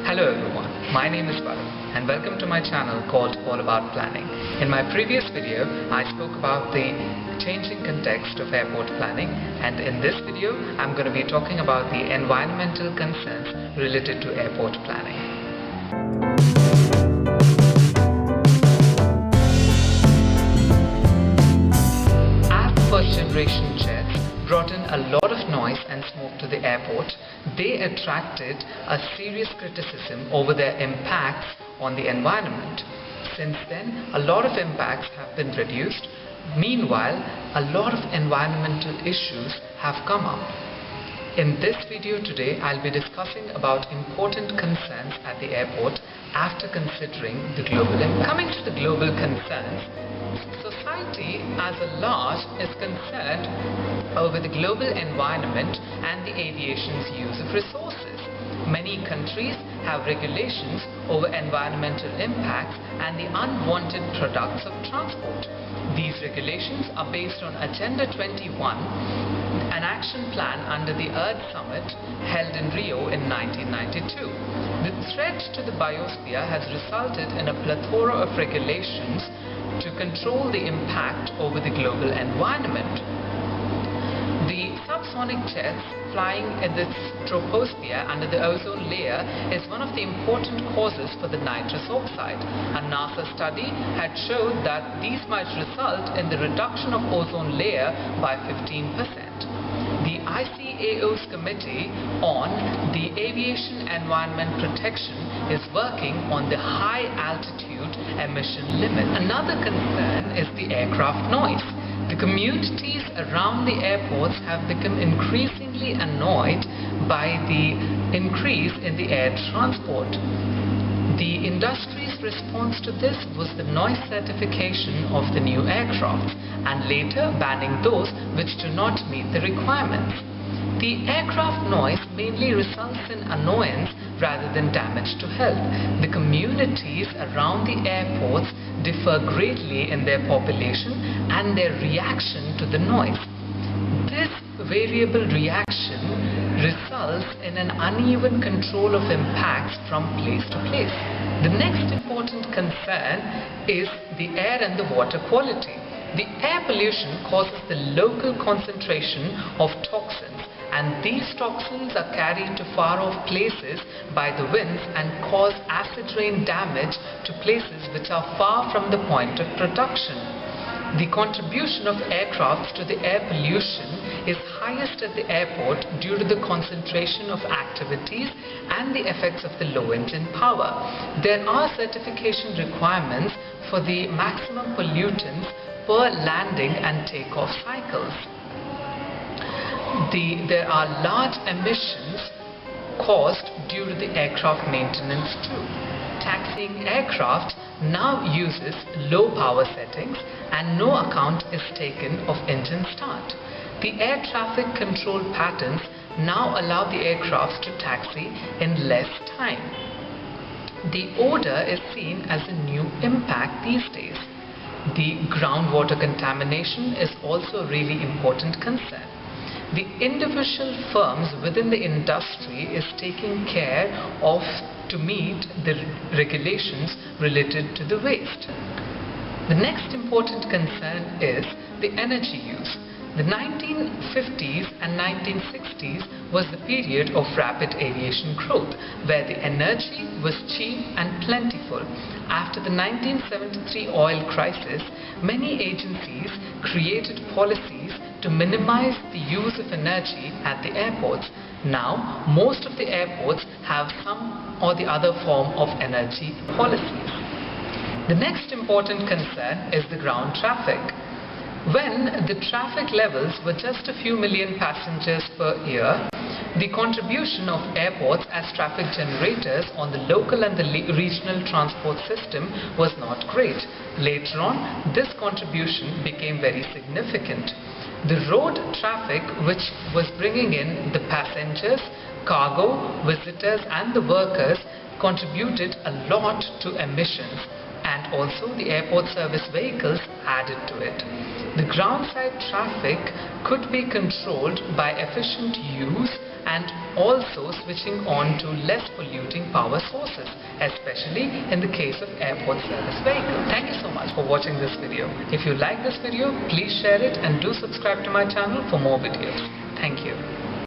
Hello everyone, my name is Varun and welcome to my channel called All About Planning. In my previous video, I spoke about the changing context of airport planning, and in this video, I'm going to be talking about the environmental concerns related to airport planning. As first-generation jets brought in a lot of noise and smoke to the airport, they attracted a serious criticism over their impacts on the environment. Since then, a lot of impacts have been reduced. Meanwhile, a lot of environmental issues have come up. In this video today, I'll be discussing about important concerns at the airport after considering the global impact. Coming to the global concerns, society as a large is concerned over the global environment and the aviation's use of resources. Many countries have regulations over environmental impacts and the unwanted products of transport. These regulations are based on Agenda 21, an action plan under the Earth Summit held in Rio in 1992. The threat to the biosphere has resulted in a plethora of regulations to control the impact over the global environment. The subsonic jets flying in the troposphere under the ozone layer is one of the important causes for the nitrous oxide. A NASA study had showed that these might result in the reduction of ozone layer by 15%. The ICAO's Committee on the Aviation Environment Protection is working on the high altitude emission limit. Another concern is the aircraft noise. The communities around the airports have become increasingly annoyed by the increase in the air transport. The industry's response to this was the noise certification of the new aircraft and later banning those which do not meet the requirements. The aircraft noise mainly results in annoyance rather than damage to health. The communities around the airports differ greatly in their population and their reaction to the noise. This variable reaction results in an uneven control of impacts from place to place. The next important concern is the air and the water quality. The air pollution causes the local concentration of toxins, and these toxins are carried to far-off places by the winds and cause acid rain damage to places which are far from the point of production. The contribution of aircrafts to the air pollution is highest at the airport due to the concentration of activities and the effects of the low engine power. There are certification requirements for the maximum pollutants per landing and takeoff cycles. There are large emissions caused due to the aircraft maintenance too. Taxiing aircraft now uses low power settings and no account is taken of engine start. The air traffic control patterns now allow the aircraft to taxi in less time. The odor is seen as a new impact these days. The groundwater contamination is also a really important concern. The individual firms within the industry is taking care of to meet the regulations related to the waste. The next important concern is the energy use. The 1950s and 1960s was the period of rapid aviation growth, where the energy was cheap and plentiful. After the 1973 oil crisis, many agencies created policies to minimize the use of energy at the airports. Now, most of the airports have some or the other form of energy policies. The next important concern is the ground traffic. When the traffic levels were just a few million passengers per year, the contribution of airports as traffic generators on the local and the regional transport system was not great. Later on, this contribution became very significant. The road traffic, which was bringing in the passengers, cargo, visitors and the workers, contributed a lot to emissions, and also the airport service vehicles added to it. The groundside traffic could be controlled by efficient use and also switching on to less polluting power sources, especially in the case of airport service vehicles. Thank you so much for watching this video. If you like this video, please share it and do subscribe to my channel for more videos. Thank you.